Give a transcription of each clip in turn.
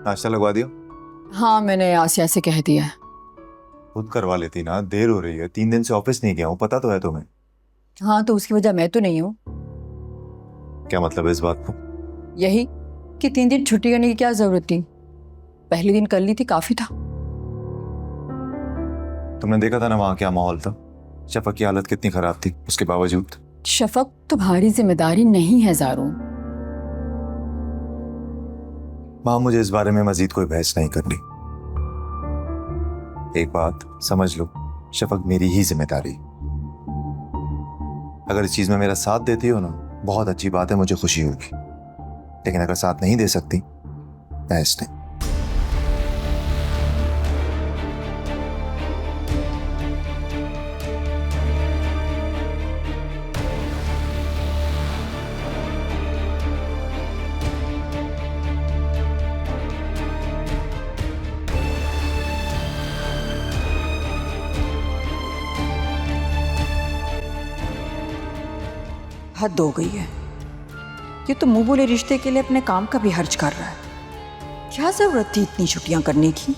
नाश्ता लगवा दियो? हाँ, मैंने आसिया से कह दिया है। खुद करवा लेती ना, देर हो रही है। 3 दिन से ऑफिस नहीं गया हूँ, पता तो है तुम्हें। हाँ, तो उसकी वजह मैं तो नहीं हूँ। क्या मतलब है इस बात को? यही कि 3 दिन छुट्टी करने की क्या जरूरत थी। पहले दिन कर ली थी, काफी था। तुमने देखा था ना वहां क्या माहौल था। शफक की हालत कितनी खराब थी, उसके बावजूद। शफक तुम्हारी जिम्मेदारी नहीं है ज़ारू। माँ, मुझे इस बारे में मजीद कोई बहस नहीं करनी। एक बात समझ लो, शफक मेरी ही जिम्मेदारी। अगर इस चीज में मेरा साथ देती हो ना, बहुत अच्छी बात है, मुझे खुशी होगी। लेकिन अगर साथ नहीं दे सकती, बहस नहीं। हद हो गई है। ये तो मुंह बोले रिश्ते के लिए अपने काम का भी हर्ज कर रहा है। क्या जरूरत थी इतनी छुट्टियां करने की?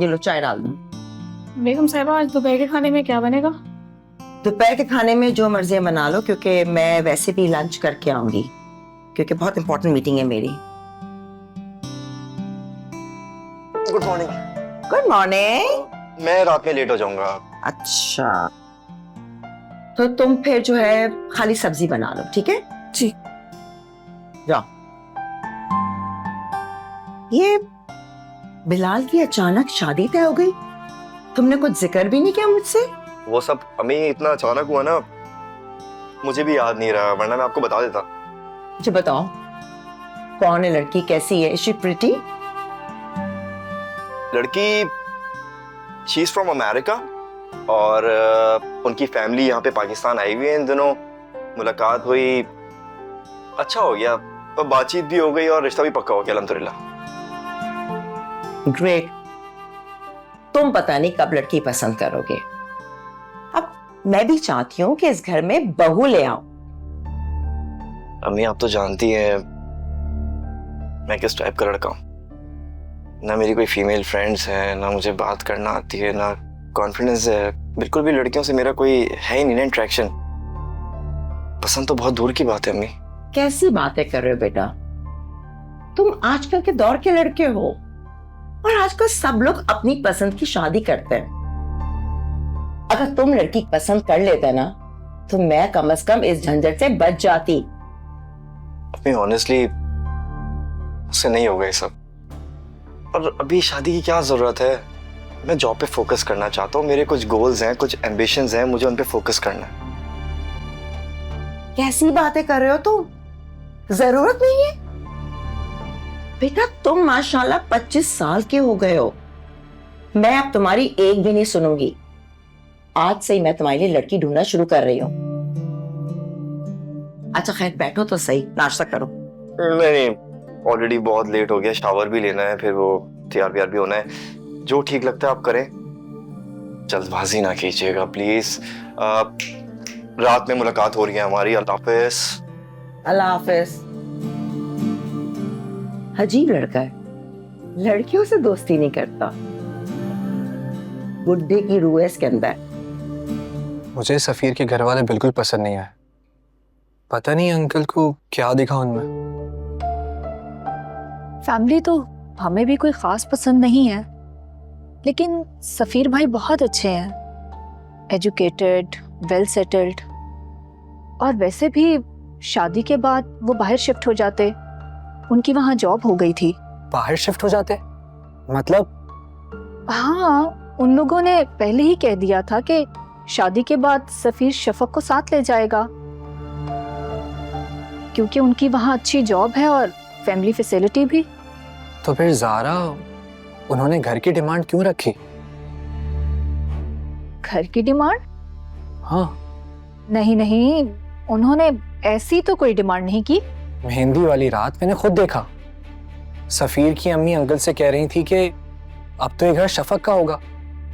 ये लो चाय डाल दो। बेगम साहिबा, आज दोपहर के खाने में क्या बनेगा? दोपहर के खाने में जो मर्जी बना लो, क्योंकि मैं वैसे भी लंच करके आऊंगी, क्योंकि बहुत इंपॉर्टेंट मीटिंग है मेरी। Good morning. Good morning. मैं रात में लेट हो जाऊंगा। अच्छा, तो तुम फिर जो है खाली सब्जी बना लो, ठीक है? जी। जाओ। ये बिलाल की अचानक शादी तय हो गई, तुमने कुछ जिक्र भी नहीं किया मुझसे? वो सब अम्मी इतना अचानक हुआ ना, मुझे भी याद नहीं रहा, वरना मैं आपको बता देता। अच्छा बताओ, कौन है लड़की, कैसी है? She pretty? लड़की शी इज फ्रॉम अमेरिका और उनकी फैमिली यहाँ पे पाकिस्तान आई हुई है इन दिनों। मुलाकात हुई, अच्छा हो गया, और बातचीत भी हो गई और रिश्ता भी पक्का हो गया अल्हम्दुलिल्लाह। ग्रेट। तुम पता नहीं कब लड़की पसंद करोगे। अब मैं भी चाहती हूँ कि इस घर में बहू ले आओ। अम्मी आप तो जानती हैं मैं किस टाइप का लड़का हूँ। ना मेरी कोई फीमेल फ्रेंड्स हैं, ना मुझे बात करना आती है, ना कॉन्फिडेंस है। बिल्कुल भी लड़कियों से मेरा कोई है ही नहीं ना इंटरेक्शन। पसंद तो बहुत दूर की बात है अम्मी। कैसी बातें कर रहे हो बेटा? तुम आजकल के दौर के लड़के हो, और आजकल सब लोग अपनी पसंद की शादी करते हैं। अगर तुम लड़की पसंद कर लेते ना, तो मैं कम से कम इस झंझट से बच जाती। अम्मी ऑनेस्टली उससे नहीं होगा ये सब, और अभी शादी की क्या जरूरत है। मैं जॉब पे फोकस करना चाहता हूँ, मेरे कुछ गोल्स हैं, कुछ एम्बिशंस हैं, मुझे उन पे फोकस करना है। कैसी बातें कर रहे हो तुम? जरूरत नहीं है बेटा, तुम माशाल्लाह 25 साल के हो गए हो। मैं अब तुम्हारी एक भी नहीं सुनूंगी। आज से ही मैं तुम्हारे लिए लड़की ढूंढना शुरू कर रही हूँ। अच्छा खैर, बैठो तो सही, नाश्ता करो। नहीं, ऑलरेडी बहुत लेट हो गया, शावर भी लेना है, फिर वो तैयार व्यार भी होना है। जो ठीक लगता है आप करें, जल्दबाजी ना कीजिएगा प्लीज। रात में मुलाकात हो रही है हमारी। अल्लाह हाफिज। अल्लाह हाफिज। अजीब लड़का है, लड़कियों से दोस्ती नहीं करता। बुड्ढे की रूह है इसके अंदर। मुझे सफीर के घर वाले बिल्कुल पसंद नहीं आए। पता नहीं अंकल को क्या दिखा उनमें। फैमिली तो हमें भी कोई खास पसंद नहीं है, लेकिन सफीर भाई बहुत अच्छे हैं, एजुकेटेड, वेल सेटल्ड, और वैसे भी शादी के बाद वो बाहर शिफ्ट हो जाते। उनकी वहाँ जॉब हो गई थी। बाहर शिफ्ट हो जाते मतलब? हाँ, उन लोगों ने पहले ही कह दिया था कि शादी के बाद सफीर शफक को साथ ले जाएगा, क्योंकि उनकी वहाँ अच्छी जॉब है और फैमिली फैसिलिटी भी। तो फिर ज़ारा, उन्होंने घर की डिमांड क्यों रखी? घर की डिमांड? हाँ। नहीं नहीं, उन्होंने ऐसी तो कोई डिमांड नहीं की। मेहंदी वाली रात मैंने खुद देखा, सफीर की अम्मी अंकल से कह रही थी कि अब तो ये घर शफक का होगा,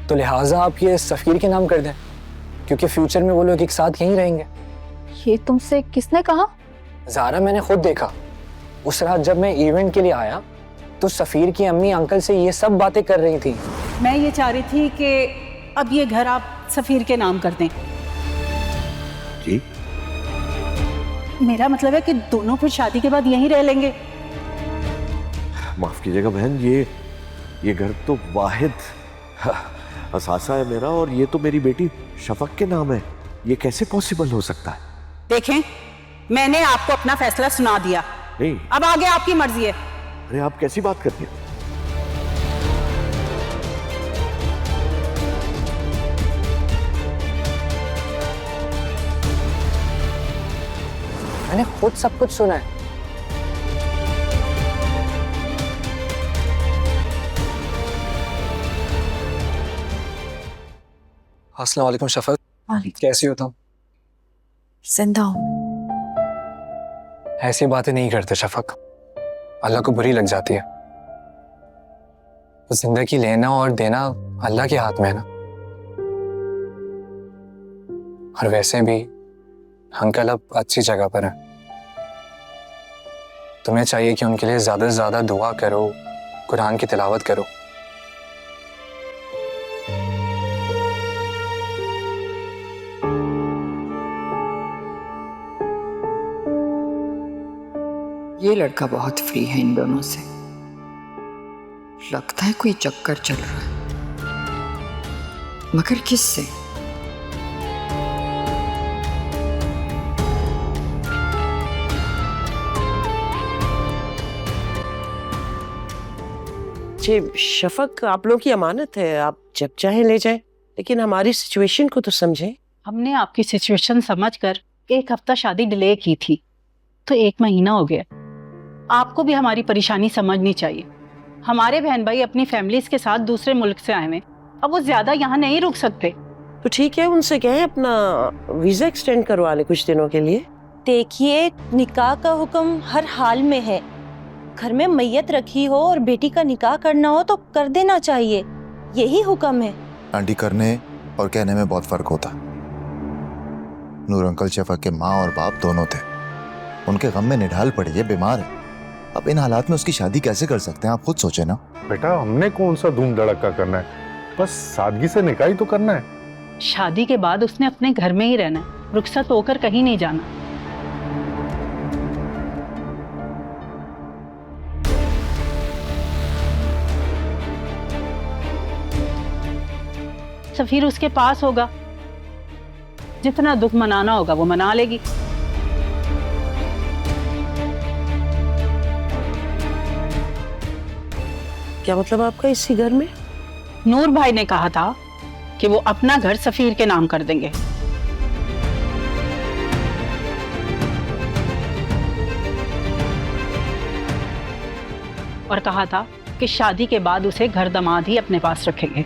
तो लिहाजा आप ये सफीर के नाम कर दें, क्योंकि फ्यूचर में वो लोग एक साथ यहीं रहेंगे। ये तुमसे किसने कहा? ज़ारा, मैंने खुद देखा। उस रात जब मैं इवेंट के लिए आया तो सफीर की अम्मी अंकल से ये सब बातें कर रही थी। मैं ये चाह रही थी कि अब ये घर आप सफीर के नाम कर दें। जी? मेरा मतलब है कि दोनों फिर शादी के बाद यहीं रह लेंगे। माफ कीजिएगा बहन, ये घर तो वाहिद असासा है मेरा, और ये तो मेरी बेटी शफक के नाम है। ये कैसे पॉसिबल हो सकता है? देखें, मैंने आपको अपना फैसला सुना दिया, नहीं। अब आगे आपकी मर्जी है। अरे आप कैसी बात करती हैं? मैंने खुद सब कुछ सुना है। अस्सलाम वालेकुम शफक, कैसी हो तुम? जिंदा हूँ। ऐसी बातें नहीं करते शफक, अल्लाह को बुरी लग जाती है। तो जिंदगी लेना और देना अल्लाह के हाथ में है ना। और वैसे भी अंकल अब अच्छी जगह पर हैं। तुम्हें चाहिए कि उनके लिए ज्यादा से ज्यादा दुआ करो, कुरान की तिलावत करो। ये लड़का बहुत फ्री है इन दोनों से। लगता है कोई चक्कर चल रहा है, मगर किससे? जी शफक, आप लोगों की अमानत है, आप जब चाहे ले जाए, लेकिन हमारी सिचुएशन को तो समझें। हमने आपकी सिचुएशन समझकर 1 हफ्ता शादी डिले की थी, तो 1 महीना हो गया। आपको भी हमारी परेशानी समझनी चाहिए। हमारे बहन भाई अपनी फैमिलीज के साथ दूसरे मुल्क से आए हैं, अब वो ज्यादा यहाँ नहीं रुक सकते। तो ठीक है, उनसे कहें अपना वीजा एक्सटेंड करवा ले कुछ दिनों के लिए। देखिए, निकाह का हुक्म हर हाल में है। घर में मैयत रखी हो और बेटी का निकाह करना हो तो कर देना चाहिए, यही हुक्म है। आंटी, करने और कहने में बहुत फर्क होता। नूर अंकल शफक के माँ और बाप दोनों थे, उनके गम में निढाल पड़ी है, बीमार है। अब इन हालात में उसकी शादी कैसे कर सकते हैं? आप खुद सोचे ना। बेटा, हमने कौन सा धूम धड़का करना है, बस सादगी से निकाह ही तो करना है। शादी के बाद उसने अपने घर में ही रहना है, रुखसत होकर कहीं नहीं जाना। सफीर उसके पास होगा, जितना दुख मनाना होगा वो मना लेगी। क्या मतलब आपका इसी घर में? नूर भाई ने कहा था कि वो अपना घर सफीर के नाम कर देंगे। और कहा था कि शादी के बाद उसे घर दामाद ही अपने पास रखेंगे।